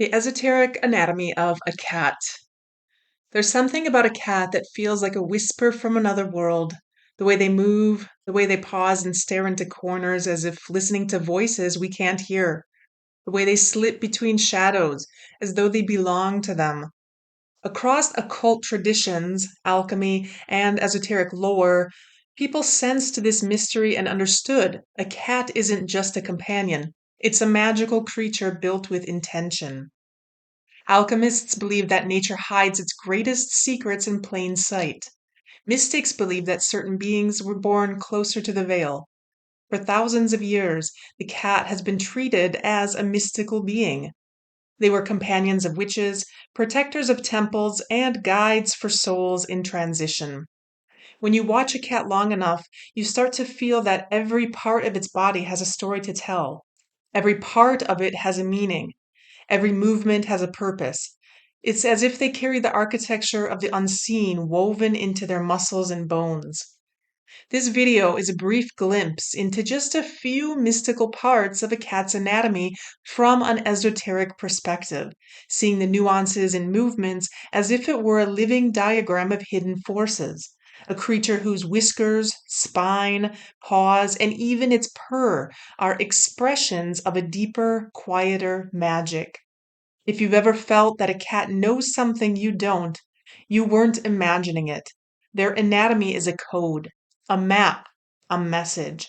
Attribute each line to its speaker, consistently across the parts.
Speaker 1: The esoteric anatomy of a cat. There's something about a cat that feels like a whisper from another world. The way they move, the way they pause and stare into corners as if listening to voices we can't hear. The way they slip between shadows as though they belong to them. Across occult traditions, alchemy, and esoteric lore, people sensed this mystery and understood a cat isn't just a companion, it's a magical creature built with intention. Alchemists believe that nature hides its greatest secrets in plain sight. Mystics believe that certain beings were born closer to the veil. For thousands of years, the cat has been treated as a mystical being. They were companions of witches, protectors of temples, and guides for souls in transition. When you watch a cat long enough, you start to feel that every part of its body has a story to tell. Every part of it has a meaning. Every movement has a purpose. It's as if they carry the architecture of the unseen woven into their muscles and bones. This video is a brief glimpse into just a few mystical parts of a cat's anatomy from an esoteric perspective, seeing the nuances and movements as if it were a living diagram of hidden forces. A creature whose whiskers, spine, paws, and even its purr are expressions of a deeper, quieter magic. If you've ever felt that a cat knows something you don't, you weren't imagining it. Their anatomy is a code, a map, a message.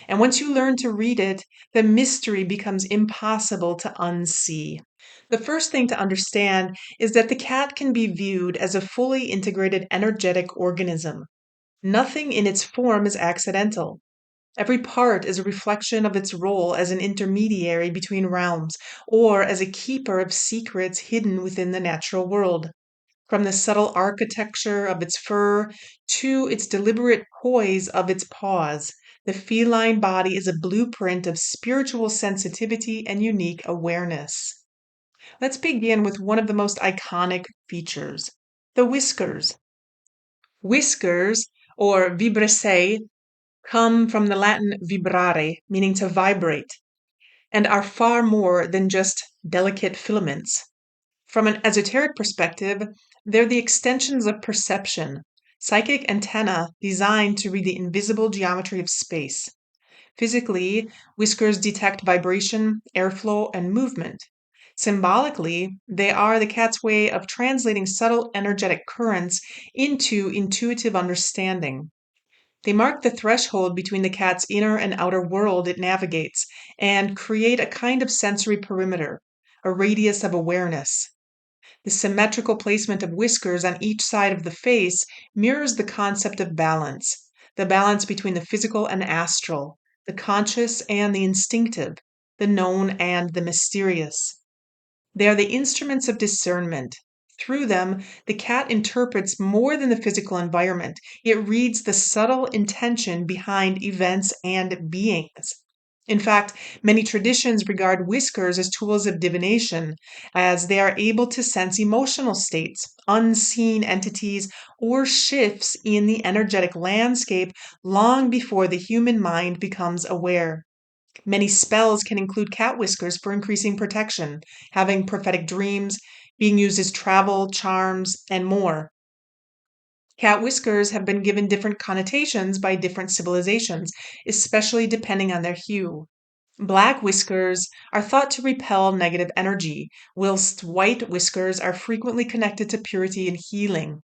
Speaker 1: And once you learn to read it, the mystery becomes impossible to unsee. The first thing to understand is that the cat can be viewed as a fully integrated energetic organism. Nothing in its form is accidental. Every part is a reflection of its role as an intermediary between realms, or as a keeper of secrets hidden within the natural world. From the subtle architecture of its fur to its deliberate poise of its paws, the feline body is a blueprint of spiritual sensitivity and unique awareness. Let's begin with one of the most iconic features, the whiskers. Whiskers, or vibrissae, come from the Latin vibrare, meaning to vibrate, and are far more than just delicate filaments. From an esoteric perspective, they're the extensions of perception, psychic antennae designed to read the invisible geometry of space. Physically, whiskers detect vibration, airflow, and movement. Symbolically, they are the cat's way of translating subtle energetic currents into intuitive understanding. They mark the threshold between the cat's inner and outer world it navigates and create a kind of sensory perimeter, a radius of awareness. The symmetrical placement of whiskers on each side of the face mirrors the concept of balance, the balance between the physical and astral, the conscious and the instinctive, the known and the mysterious. They are the instruments of discernment. Through them, the cat interprets more than the physical environment. It reads the subtle intention behind events and beings. In fact, many traditions regard whiskers as tools of divination, as they are able to sense emotional states, unseen entities, or shifts in the energetic landscape long before the human mind becomes aware. Many spells can include cat whiskers for increasing protection, having prophetic dreams, being used as travel, charms, and more. Cat whiskers have been given different connotations by different civilizations, especially depending on their hue. Black whiskers are thought to repel negative energy, whilst white whiskers are frequently connected to purity and healing.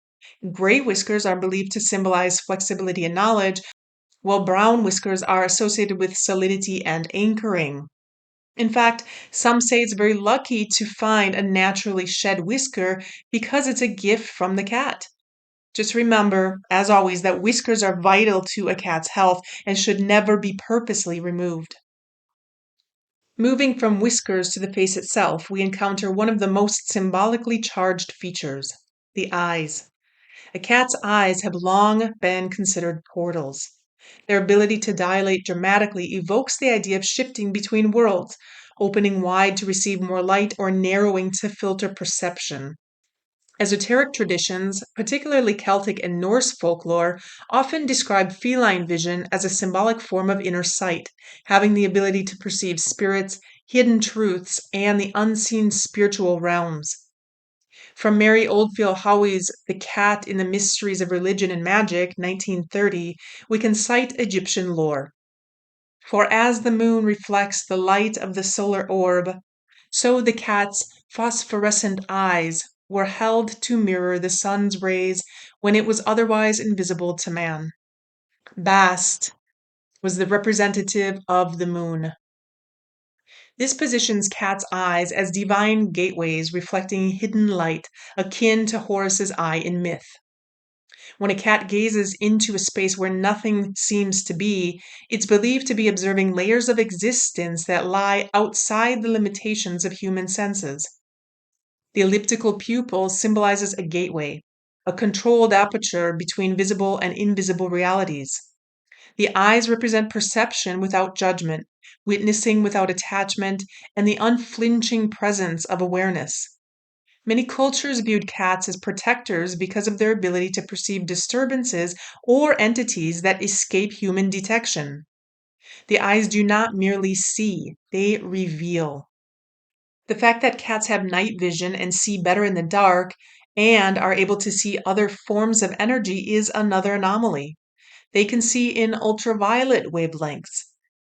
Speaker 1: Gray whiskers are believed to symbolize flexibility and knowledge, while brown whiskers are associated with solidity and anchoring. In fact, some say it's very lucky to find a naturally shed whisker because it's a gift from the cat. Just remember, as always, that whiskers are vital to a cat's health and should never be purposely removed. Moving from whiskers to the face itself, we encounter one of the most symbolically charged features, the eyes. A cat's eyes have long been considered portals. Their ability to dilate dramatically evokes the idea of shifting between worlds, opening wide to receive more light or narrowing to filter perception. Esoteric traditions, particularly Celtic and Norse folklore, often describe feline vision as a symbolic form of inner sight, having the ability to perceive spirits, hidden truths, and the unseen spiritual realms. From Mary Oldfield Howey's The Cat in the Mysteries of Religion and Magic, 1930, we can cite Egyptian lore. For as the moon reflects the light of the solar orb, so the cat's phosphorescent eyes were held to mirror the sun's rays when it was otherwise invisible to man. Bast was the representative of the moon. This positions cat's eyes as divine gateways reflecting hidden light, akin to Horus's eye in myth. When a cat gazes into a space where nothing seems to be, it's believed to be observing layers of existence that lie outside the limitations of human senses. The elliptical pupil symbolizes a gateway, a controlled aperture between visible and invisible realities. The eyes represent perception without judgment, witnessing without attachment, and the unflinching presence of awareness. Many cultures viewed cats as protectors because of their ability to perceive disturbances or entities that escape human detection. The eyes do not merely see, they reveal. The fact that cats have night vision and see better in the dark and are able to see other forms of energy is another anomaly. They can see in ultraviolet wavelengths,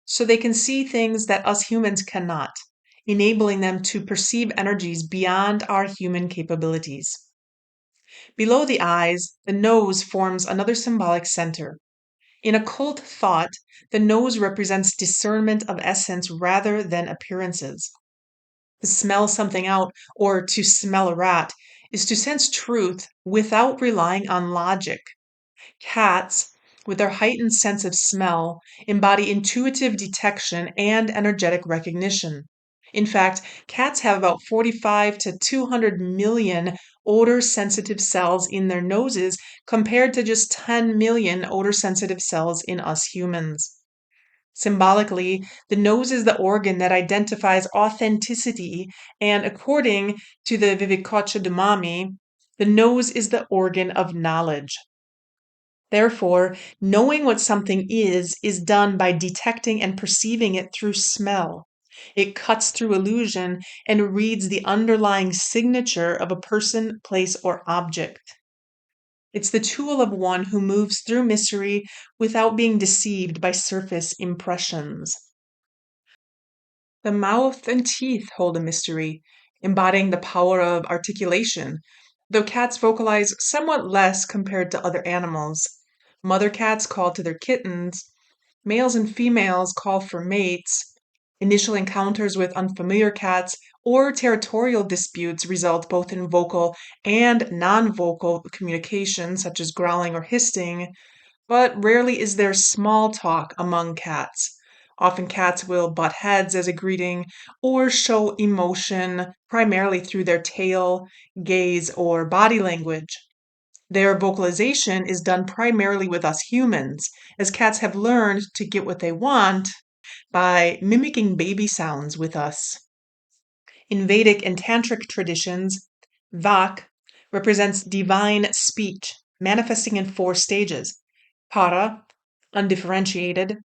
Speaker 1: so they can see things that us humans cannot, enabling them to perceive energies beyond our human capabilities. Below the eyes, the nose forms another symbolic center. In occult thought, the nose represents discernment of essence rather than appearances. To smell something out, or to smell a rat, is to sense truth without relying on logic. Cats, with their heightened sense of smell, embody intuitive detection and energetic recognition. In fact, cats have about 45 to 200 million odor sensitive cells in their noses compared to just 10 million odor sensitive cells in us humans. Symbolically, the nose is the organ that identifies authenticity, and according to the Vivekotchadumami, the nose is the organ of knowledge. Therefore, knowing what something is done by detecting and perceiving it through smell. It cuts through illusion and reads the underlying signature of a person, place, or object. It's the tool of one who moves through mystery without being deceived by surface impressions. The mouth and teeth hold a mystery, embodying the power of articulation, though cats vocalize somewhat less compared to other animals. Mother cats call to their kittens, males and females call for mates, initial encounters with unfamiliar cats or territorial disputes result both in vocal and non-vocal communication, such as growling or hissing, but rarely is there small talk among cats. Often cats will butt heads as a greeting or show emotion primarily through their tail, gaze, or body language. Their vocalization is done primarily with us humans, as cats have learned to get what they want by mimicking baby sounds with us. In Vedic and Tantric traditions, Vak represents divine speech, manifesting in 4 stages: Para, undifferentiated;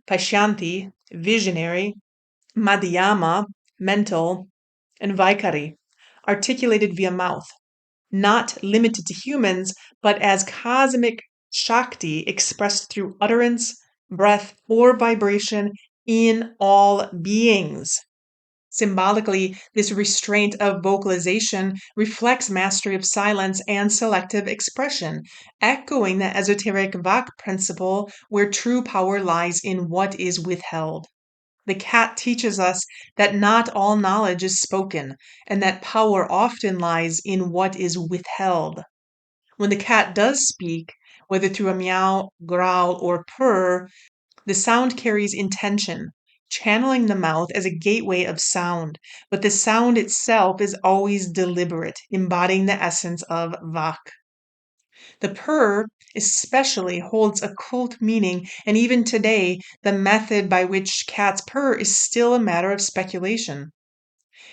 Speaker 1: Paishyanti, visionary; Madhyama, mental; and Vaikari, articulated via mouth, not limited to humans, but as cosmic Shakti expressed through utterance, breath, or vibration in all beings. Symbolically, this restraint of vocalization reflects mastery of silence and selective expression, echoing the esoteric Vak principle where true power lies in what is withheld. The cat teaches us that not all knowledge is spoken, and that power often lies in what is withheld. When the cat does speak, whether through a meow, growl, or purr, the sound carries intention, channeling the mouth as a gateway of sound, but the sound itself is always deliberate, embodying the essence of Vak. The purr especially holds occult meaning, and even today, the method by which cats purr is still a matter of speculation.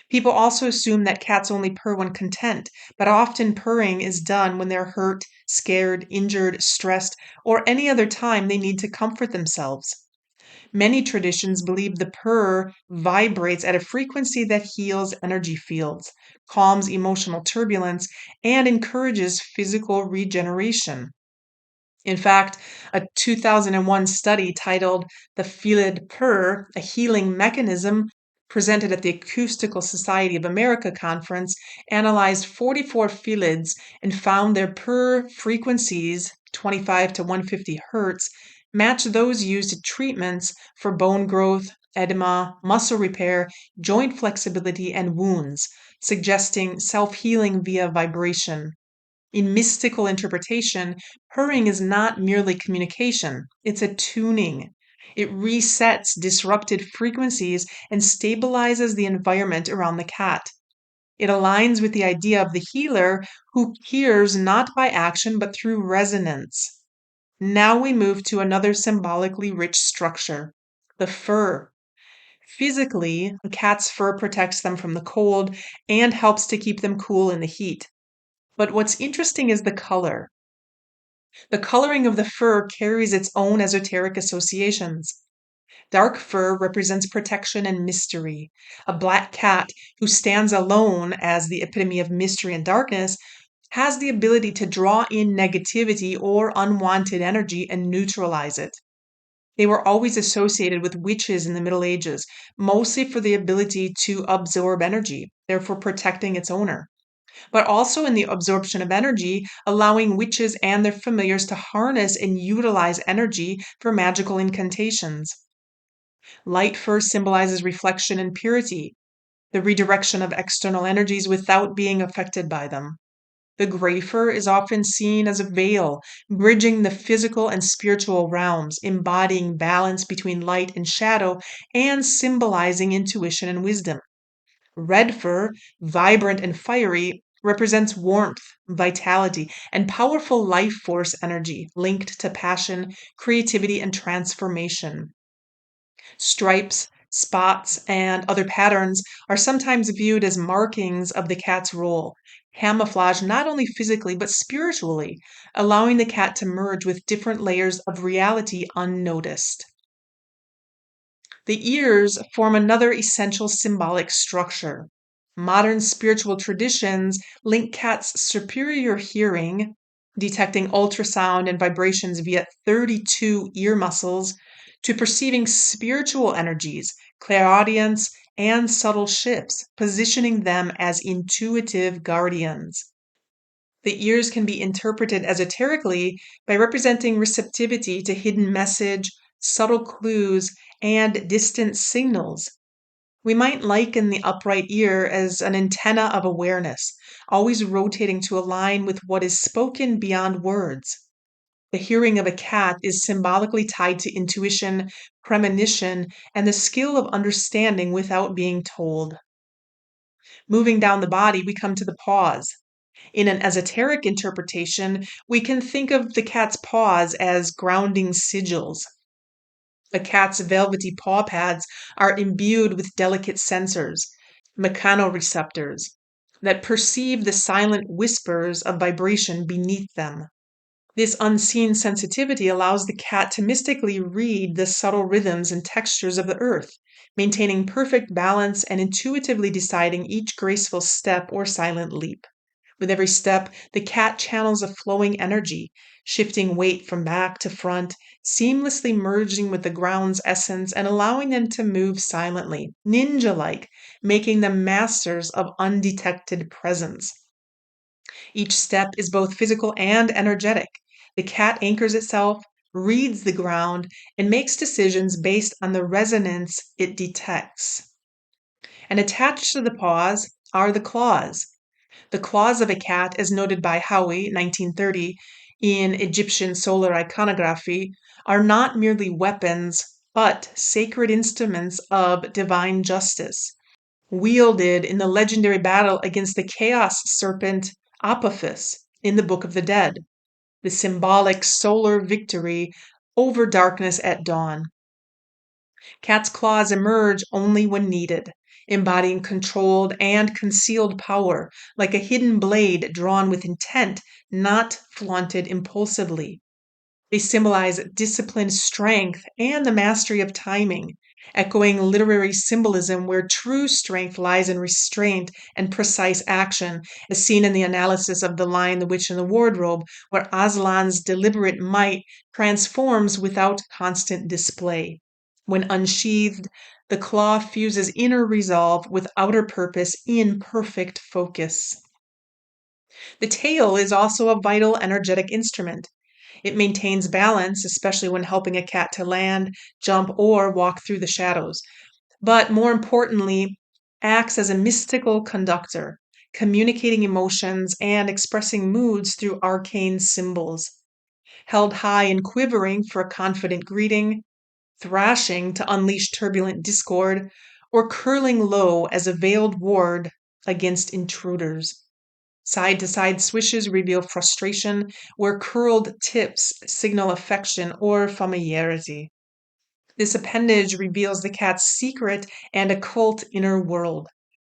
Speaker 1: People also assume that cats only purr when content, but often purring is done when they're hurt, scared, injured, stressed, or any other time they need to comfort themselves. Many traditions believe the purr vibrates at a frequency that heals energy fields, calms emotional turbulence, and encourages physical regeneration. In fact, a 2001 study titled The Felid Purr, a Healing Mechanism, presented at the Acoustical Society of America conference, analyzed 44 felids and found their purr frequencies, 25 to 150 hertz, match those used in treatments for bone growth, edema, muscle repair, joint flexibility, and wounds, suggesting self-healing via vibration. In mystical interpretation, purring is not merely communication, it's a tuning. It resets disrupted frequencies and stabilizes the environment around the cat. It aligns with the idea of the healer who hears not by action but through resonance. Now we move to another symbolically rich structure, the fur. Physically, a cat's fur protects them from the cold and helps to keep them cool in the heat. But what's interesting is the color. The coloring of the fur carries its own esoteric associations. Dark fur represents protection and mystery. A black cat who stands alone as the epitome of mystery and darkness has the ability to draw in negativity or unwanted energy and neutralize it. They were always associated with witches in the Middle Ages, mostly for the ability to absorb energy, therefore protecting its owner, but also in the absorption of energy, allowing witches and their familiars to harness and utilize energy for magical incantations. Light fur symbolizes reflection and purity, the redirection of external energies without being affected by them. The gray fur is often seen as a veil, bridging the physical and spiritual realms, embodying balance between light and shadow, and symbolizing intuition and wisdom. Red fur, vibrant and fiery, represents warmth, vitality, and powerful life force energy linked to passion, creativity, and transformation. Stripes, spots, and other patterns are sometimes viewed as markings of the cat's role, camouflage not only physically but spiritually, allowing the cat to merge with different layers of reality unnoticed. The ears form another essential symbolic structure. Modern spiritual traditions link cats' superior hearing, detecting ultrasound and vibrations via 32 ear muscles, to perceiving spiritual energies, clairaudience, and subtle shifts, positioning them as intuitive guardians. The ears can be interpreted esoterically by representing receptivity to hidden message, subtle clues, and distant signals. We might liken the upright ear as an antenna of awareness, always rotating to align with what is spoken beyond words. The hearing of a cat is symbolically tied to intuition, premonition, and the skill of understanding without being told. Moving down the body, we come to the paws. In an esoteric interpretation, we can think of the cat's paws as grounding sigils. A cat's velvety paw pads are imbued with delicate sensors, mechanoreceptors, that perceive the silent whispers of vibration beneath them. This unseen sensitivity allows the cat to mystically read the subtle rhythms and textures of the earth, maintaining perfect balance and intuitively deciding each graceful step or silent leap. With every step, the cat channels a flowing energy, shifting weight from back to front, seamlessly merging with the ground's essence and allowing them to move silently, ninja like, making them masters of undetected presence. Each step is both physical and energetic. The cat anchors itself, reads the ground, and makes decisions based on the resonance it detects. And attached to the paws are the claws. The claws of a cat, as noted by Howie, 1930, in Egyptian solar iconography, are not merely weapons, but sacred instruments of divine justice, wielded in the legendary battle against the chaos serpent Apophis in the Book of the Dead, the symbolic solar victory over darkness at dawn. Cat's claws emerge only when needed, embodying controlled and concealed power, like a hidden blade drawn with intent, not flaunted impulsively. They symbolize discipline, strength, and the mastery of timing, echoing literary symbolism where true strength lies in restraint and precise action, as seen in the analysis of The Lion, the Witch, and the Wardrobe, where Aslan's deliberate might transforms without constant display. When unsheathed, the claw fuses inner resolve with outer purpose in perfect focus. The tail is also a vital energetic instrument. It maintains balance, especially when helping a cat to land, jump, or walk through the shadows. But more importantly, acts as a mystical conductor, communicating emotions and expressing moods through arcane symbols. Held high and quivering for a confident greeting, thrashing to unleash turbulent discord, or curling low as a veiled ward against intruders. Side to side swishes reveal frustration, where curled tips signal affection or familiarity. This appendage reveals the cat's secret and occult inner world,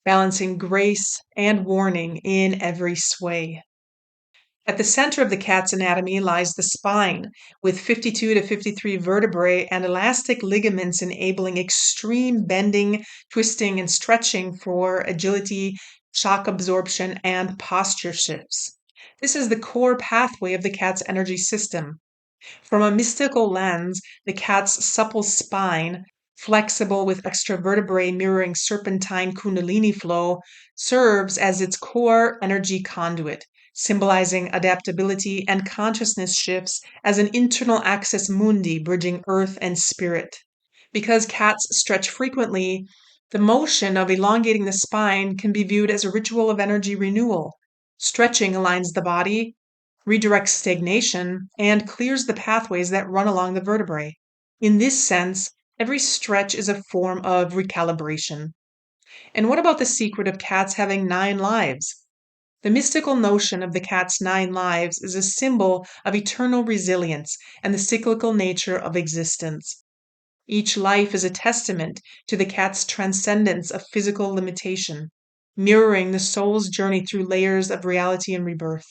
Speaker 1: balancing grace and warning in every sway. At the center of the cat's anatomy lies the spine, with 52 to 53 vertebrae and elastic ligaments enabling extreme bending, twisting, and stretching for agility, shock absorption, and posture shifts. This is the core pathway of the cat's energy system. From a mystical lens, the cat's supple spine, flexible with extra vertebrae mirroring serpentine kundalini flow, serves as its core energy conduit, symbolizing adaptability and consciousness shifts as an internal axis mundi bridging earth and spirit. Because cats stretch frequently, the motion of elongating the spine can be viewed as a ritual of energy renewal. Stretching aligns the body, redirects stagnation, and clears the pathways that run along the vertebrae. In this sense, every stretch is a form of recalibration. And what about the secret of cats having 9 lives? The mystical notion of the cat's 9 lives is a symbol of eternal resilience and the cyclical nature of existence. Each life is a testament to the cat's transcendence of physical limitation, mirroring the soul's journey through layers of reality and rebirth.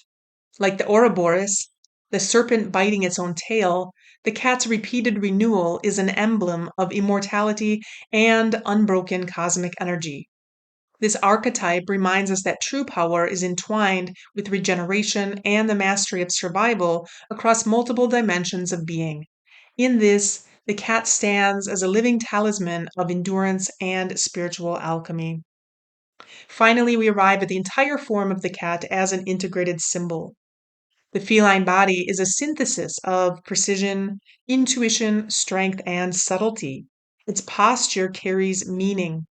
Speaker 1: Like the Ouroboros, the serpent biting its own tail, the cat's repeated renewal is an emblem of immortality and unbroken cosmic energy. This archetype reminds us that true power is entwined with regeneration and the mastery of survival across multiple dimensions of being. In this, the cat stands as a living talisman of endurance and spiritual alchemy. Finally, we arrive at the entire form of the cat as an integrated symbol. The feline body is a synthesis of precision, intuition, strength, and subtlety. Its posture carries meaning.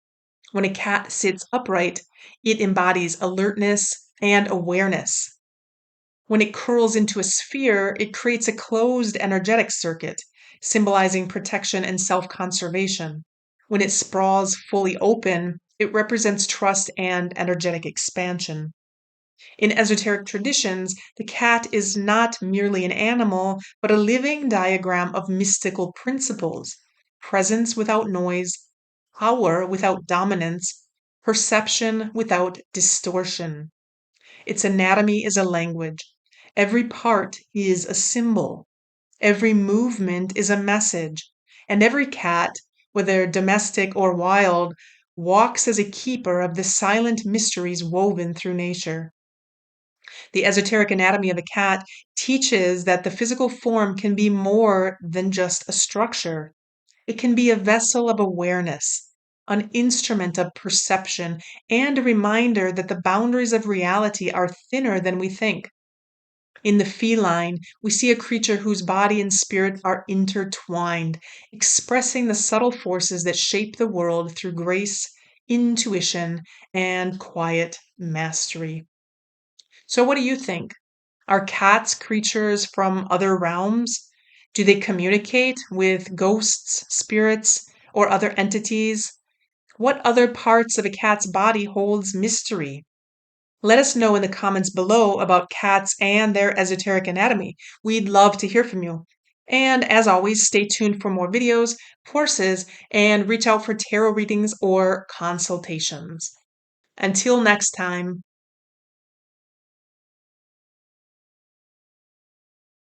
Speaker 1: When a cat sits upright, it embodies alertness and awareness. When it curls into a sphere, it creates a closed energetic circuit, symbolizing protection and self-conservation. When it sprawls fully open, it represents trust and energetic expansion. In esoteric traditions, the cat is not merely an animal, but a living diagram of mystical principles: presence without noise, power without dominance, perception without distortion. Its anatomy is a language. Every part is a symbol. Every movement is a message. And every cat, whether domestic or wild, walks as a keeper of the silent mysteries woven through nature. The esoteric anatomy of a cat teaches that the physical form can be more than just a structure. It can be a vessel of awareness, an instrument of perception, and a reminder that the boundaries of reality are thinner than we think. In the feline, we see a creature whose body and spirit are intertwined, expressing the subtle forces that shape the world through grace, intuition, and quiet mastery. So, what do you think? Are cats creatures from other realms? Do they communicate with ghosts, spirits, or other entities? What other parts of a cat's body holds mystery? Let us know in the comments below about cats and their esoteric anatomy. We'd love to hear from you. And as always, stay tuned for more videos, courses, and reach out for tarot readings or consultations. Until next time.